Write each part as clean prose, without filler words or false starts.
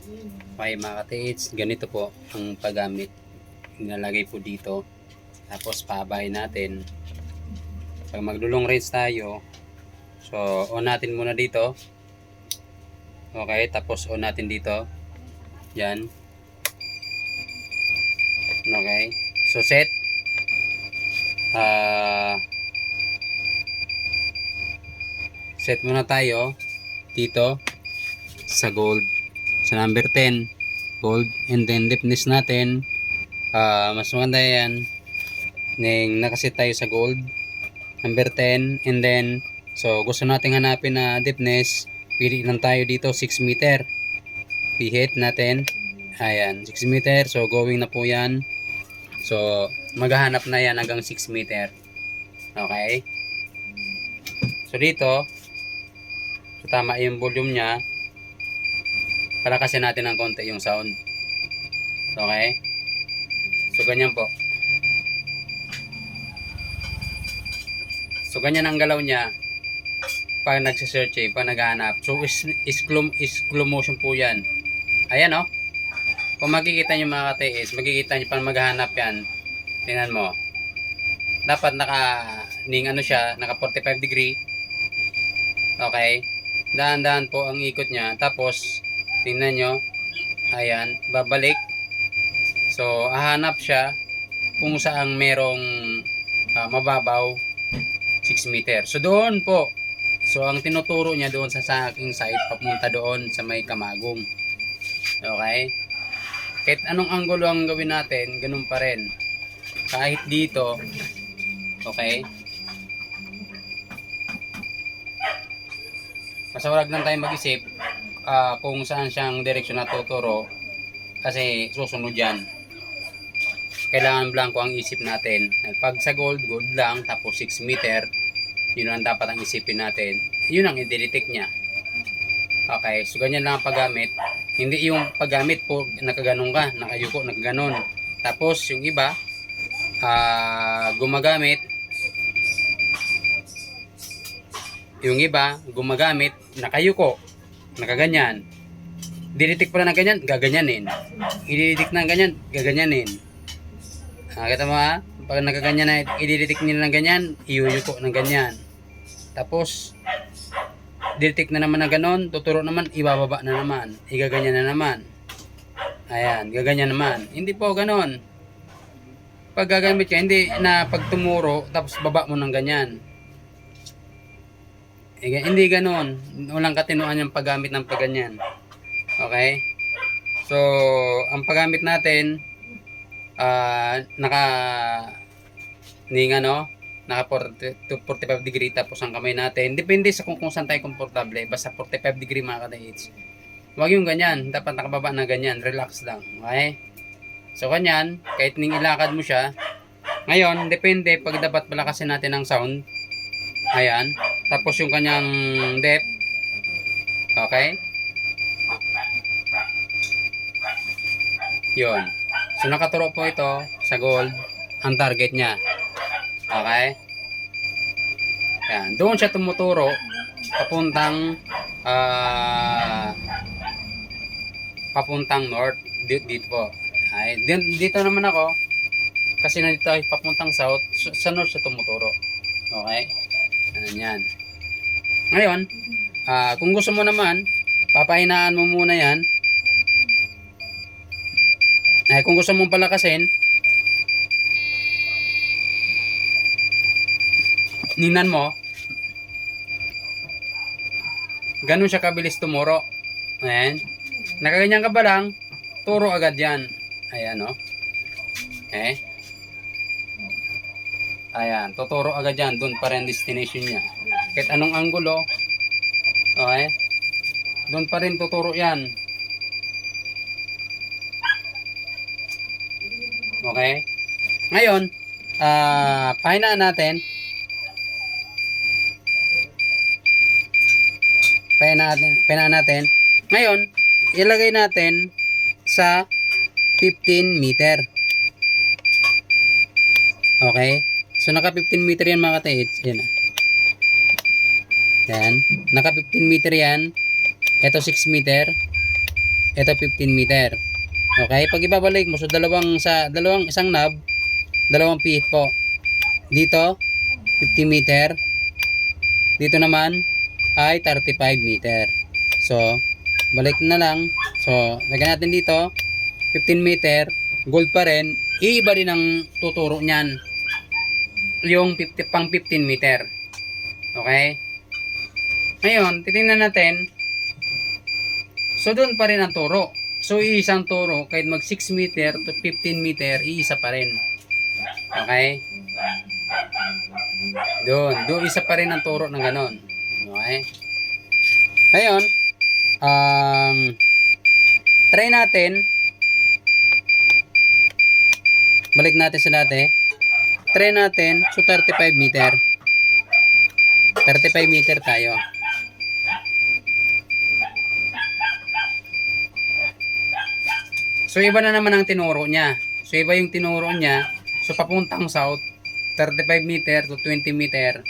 Okay mga katiits, ganito po ang paggamit. Nilalagay po dito. Tapos pabahay natin. Pag maglulong range tayo, so on natin muna dito. Okay, tapos on natin dito. Yan. Okay. So set. Set muna tayo dito sa gold. Sa number 10 gold, and then deepness natin mas maganda yan neng nakaset tayo sa gold number 10, and then so gusto nating hanapin na deepness, pili lang tayo dito 6 meter, pihit natin, ayan 6 meter, so going na po yan, so maghahanap na yan hanggang 6 meter. Okay, so dito so tama yung volume nya, palakasin natin ng konti yung sound. Okay, so ganyan po. So ganyan ang galaw niya pag nagse-search pag naghahanap. So is slow motion po yan. Ayan oh. Kung makikita nyo mga katiis, makikita nyo pag maghahanap yan. Tingnan mo. Dapat naka 45 degree. Okay. Dahan-dahan po ang ikot niya. Tapos tingnan nyo. Ayan, babalik. So hahanap siya kung saan merong mababaw 6 meter. So doon po. So ang tinuturo niya doon sa aking side, papunta doon sa may Kamagong. Okay? Kahit anong angulo ang gawin natin, ganun pa rin. Kahit dito, okay? Basta wag lang tayo mag-isip kung saan siyang direksyon na tuturo, kasi susunod yan. Kailangan blanco ang isip natin. Pag sa gold, gold lang, tapos 6 meter, yun ang dapat ang isipin natin. Yun ang i-detect niya. Okay, so ganyan lang ang paggamit. Hindi yung paggamit po, nakaganon ka, nakayuko, nakaganon. Tapos yung iba, gumagamit, nakayuko, nakaganyan. Didetect pala na ganyan, gaganyanin. I-detect na ganyan, gaganyanin. Kita mo ha? Pag nakaganyan na, i-detect nila ng ganyan, iyuyuko ng ganyan. Tapos, detect na naman na ganon, tuturo naman, ibababa na naman. Igaganyan na naman. Ayan, gaganyan naman. Hindi po ganon. Pag gagamit ka, hindi na pag tumuro, tapos baba mo ng ganyan. Hindi ganon. Walang katinuan yung paggamit ng pagganyan. Okay? So, ang paggamit natin, naka 45 degree, tapos ang kamay natin depende sa kung saan tayo komportable, basta 45 degree mga kadaits. Huwag yung ganyan, dapat nakababa na ganyan, relax lang. Okay, so ganyan, kahit ning ilakad mo siya. Ngayon depende pag dapat palakasin natin ang sound. Ayan, tapos yung kanyang depth. Okay, yun. So nakaturo po ito sa gold ang target nya. Okay? Yan. Doon siya tumuturo papuntang north. Dito po. Ay, dito naman ako kasi nandito ay papuntang south. So, sa north siya tumuturo. Okay? Ano yan. Ngayon, kung gusto mo naman, papahinaan mo muna yan. Ay, kung gusto mong palakasin, ninan mo, ganun siya kabilis tumuro. Ayan. Nakaganyan ka ba lang, turo agad yan. Ayan o. Eh. Ayan, tuturo agad yan. Doon pa rin destination niya. Kahit anong anggulo, okay, doon pa rin tuturo yan. Okay. Ngayon, pahinaan natin. Pahinaan natin. Ngayon, ilagay natin sa 15 meter. Okay? So, naka 15 meter yan mga kataits. Yan. Yan. Naka 15 meter yan. Ito 6 meter. ito 15 meter. Okay, pag ibabalik mo, so isang knob, dalawang pihit po. Dito, 50 meter. Dito naman ay 35 meter. So, balik na lang. So, lagyan natin dito, 15 meter, gold pa rin. Iiba din ang tuturo niyan. Yung 15 meter. Okay? Ngayon, titingnan natin. So, doon pa rin ang turo. So, iisang turo, kahit mag 6 meter to 15 meter, iisa pa rin. Okay? Doon isa pa rin ang turo ng ganon. Okay? Ngayon, try natin. Balik natin sa dati. Try natin, so 35 meter. 35 meter tayo. So, iba na naman ang tinuro niya. So, iba yung tinuro niya. So, papuntang south, 35 meter to 20 meter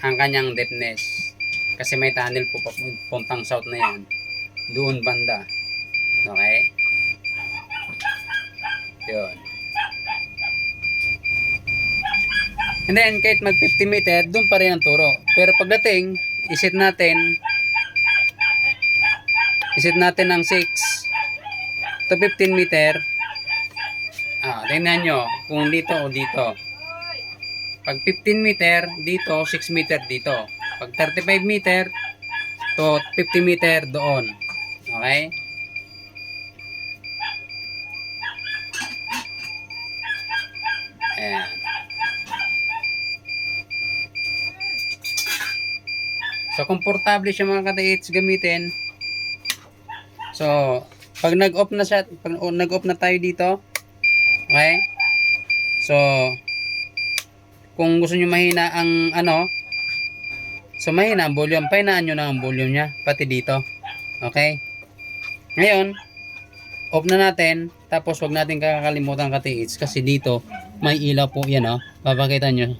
ang kanyang depthness. Kasi may tunnel po papuntang south na yan. Doon banda. Okay? Yun. And then, kahit mag 50 meter, doon pa rin ang turo. Pero pagdating, isit natin ng 6 to 15 meter. Tingnan nyo kung dito o dito. Pag 15 meter, dito, 6 meter dito. Pag 35 meter, to 50 meter doon. Okay? Ayan. So, komportable siya mga katiits gamitin. So, pag nag-off na siya, pag nag-off na tayo dito, okay? So, kung gusto nyo mahina ang so mahina ang volume, pahinaan nyo na ang volume nya, pati dito. Okay? Ngayon, off na natin, tapos wag natin kakalimutan katiits, kasi dito, may ilaw po yan, papakita nyo.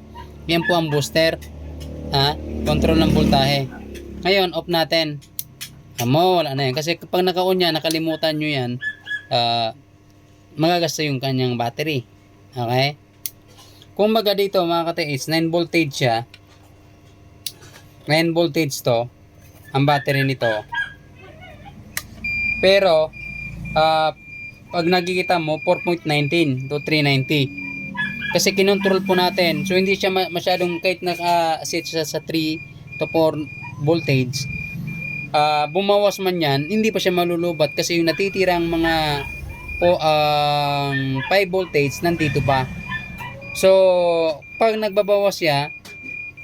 Yan po ang booster, control ng voltahe. Ngayon, off natin. Wala na yan. Kasi kapag naka-on yan, nakalimutan nyo yan, magagasta yung kanyang battery. Okay? Kung baga dito mga katiis, 9 voltage siya. 9 voltage to, ang battery nito. Pero, pag nakikita mo, 4.19 to 390. Kasi kinontrol po natin. So, hindi siya masyadong, kahit naka-set siya sa 3 to 4 voltage, bumawas man yan, hindi pa siya malulubat kasi yung natitirang mga 5 voltage nandito pa. So, pag nagbabawas siya,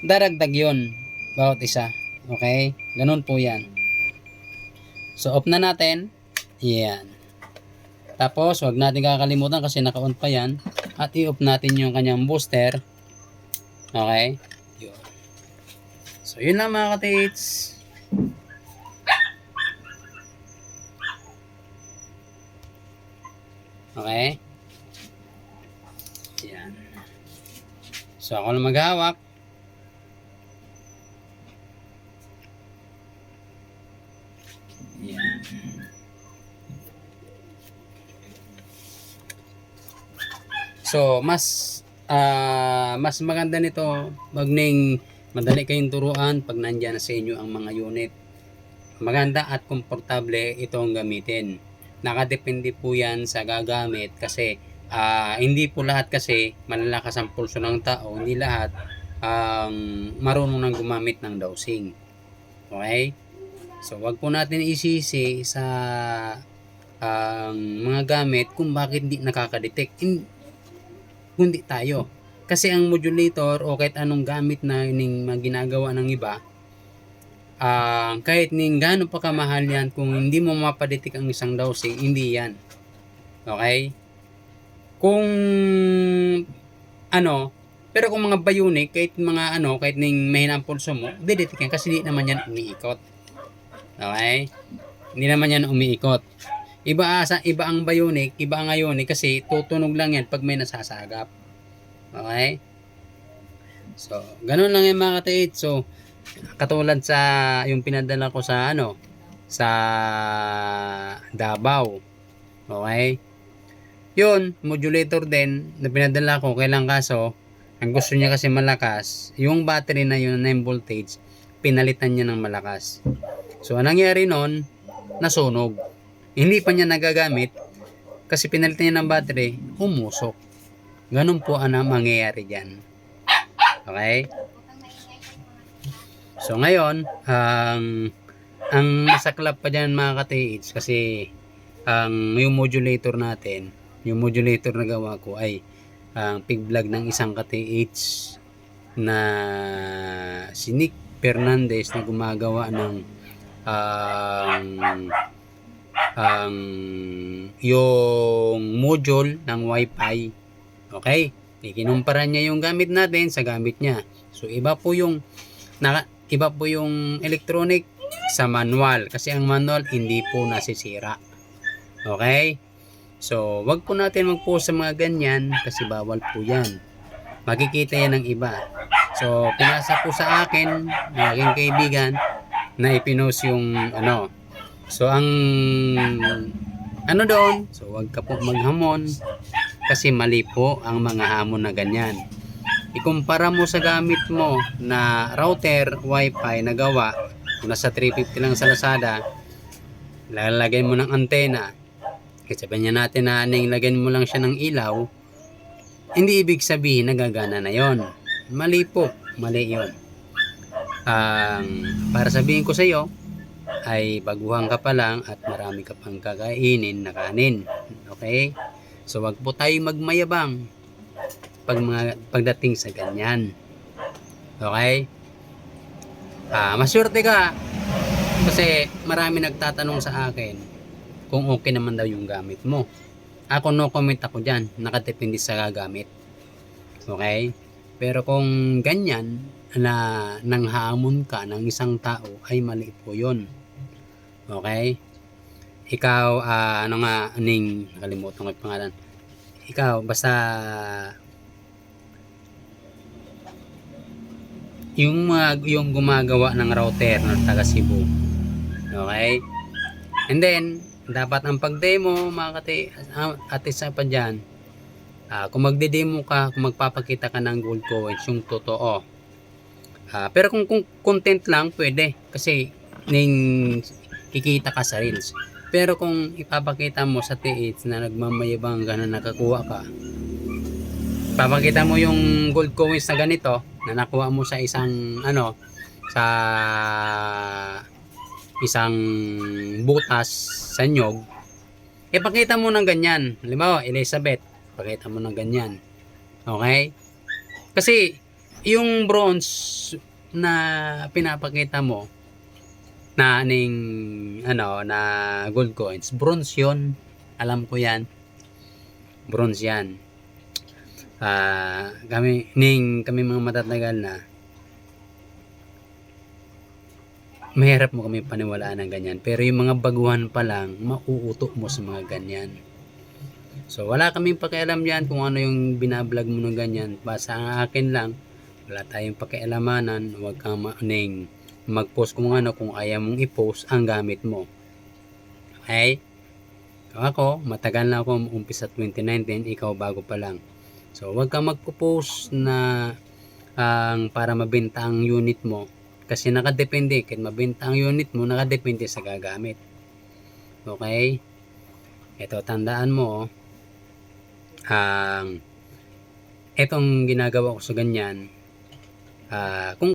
daragdag yun bawat isa. Okay? Ganun po yan. So, off na natin. Yan. Tapos, wag natin kakalimutan kasi naka-on pa yan. At i-off natin yung kanyang booster. Okay? Yun. So, yun lang mga katiits. Okay? Yan. So, ako lang maghawak. Yan. So, mas maganda nito, madali kayong turuan pag nandiyan na sa inyo ang mga unit. Maganda at komportable itong gamitin. Nakadepende po yan sa gagamit kasi hindi po lahat kasi malalakas ang pulso ng tao, hindi lahat marunong nang gumamit ng dowsing. Okay? So, wag po natin isisi sa mga gamit kung bakit hindi nakaka-detect. Hindi tayo. Kasi ang modulator o kahit anong gamit na ginagawa ng iba, kahit gaano pa kamahal yan, kung hindi mo mapadetek ang isang dowsing, hindi yan. Okay? Kung pero kung mga bionic, kahit mga kahit mahina ang pulso mo, dedetek yan kasi hindi naman yan umiikot. Okay? Hindi naman yan umiikot. Iba ang bionic, iba ang ionic kasi tutunog lang yan pag may nasasagap. Okay? So, ganun lang yung mga katiit. So, katulad sa yung pinadala ko sa sa Davao. Okay? Yun, modulator din na pinadala ko, kailang kaso, ang gusto niya kasi malakas, yung battery na yun, 9 voltage, pinalitan niya ng malakas. So, anong nangyari nun, nasunog. Hindi pa niya nagagamit, kasi pinalitan niya ng battery, umusok. Ganun po ang mangyayari dyan. Okay? So, ngayon, ang masaklap pa dyan mga ka-TH, kasi yung modulator natin, yung modulator na gawa ko ay pig vlog ng isang ka-TH na si Nick Fernandez na gumagawa ng yung module ng wifi. Okay? Ikinumpara niya yung gamit natin sa gamit niya. So iba po yung electronic sa manual, kasi ang manual hindi po nasisira. Okay? So, wag po natin mag-post sa mga ganyan kasi bawal po yan. Makikita yan ng iba. So, pinasa po sa akin ng aking kaibigan na ipinost yung ano. So, ang ano doon, so wag ka po maghamon kasi mali po ang mga hamon na ganyan. Ikumpara mo sa gamit mo na router, wifi na gawa, kung nasa 350 lang sa Lazada, lalagay mo ng antena, kasi sabihin natin na lagyan mo lang siya ng ilaw, hindi ibig sabihin nagagana na yon. Mali po, mali yon. Para sabihin ko sa iyo, ay baguhan ka pa lang at marami ka pang kakainin na kanin. Okay? So wag po tayo magmayabang pagdating sa ganyan. Okay? Maswerte ka kasi marami nagtatanong sa akin kung okay naman daw yung gamit mo. Ako no comment ako dyan, nakadepende sa gagamit. Okay? Pero kung ganyan na nanghamon ka ng isang tao, ay mali po yun. Okay? Ikaw, nakalimutan ko yung pangalan. Ikaw, basta yung gumagawa ng router ng taga Cebu. Okay? And then, dapat ang pag-demo, mga ate sa pa dyan, kung magde-demo ka, kung magpapakita ka ng gold coins, yung totoo. Pero kung content lang, pwede. Kasi, kikita ka sa reels. Pero kung ipapakita mo sa TH na nagmamayabang ka na nakakuha ka, papakita mo yung gold coins na ganito, na nakuha mo sa isang, sa isang butas sa nyog, ipakita mo ng ganyan. Halimbawa, Elizabeth, pakita mo ng ganyan. Okay? Kasi, yung bronze na pinapakita mo, na na gold coins, bronze yon. Alam ko yan. Bronze yan. Kami mga matatagal na, mahirap mo kami paniwalaan ng ganyan. Pero yung mga baguhan pa lang, mauutok mo sa mga ganyan. So, wala kaming pakialam yan kung ano yung binablog mo ng ganyan. Basta ang akin lang, wala tayong pakialamanan. Huwag kang mag-post kung ano, kung ayaw mong i-post ang gamit mo. Okay? Ako, matagal na ako umpisa 2019, ikaw bago pa lang. So, huwag kang magpo-post na para mabenta ang unit mo. Kasi nakadepende, kahit mabenta ang unit mo, nakadepende sa gagamit. Okay? Ito, tandaan mo, itong ginagawa ko sa ganyan, kung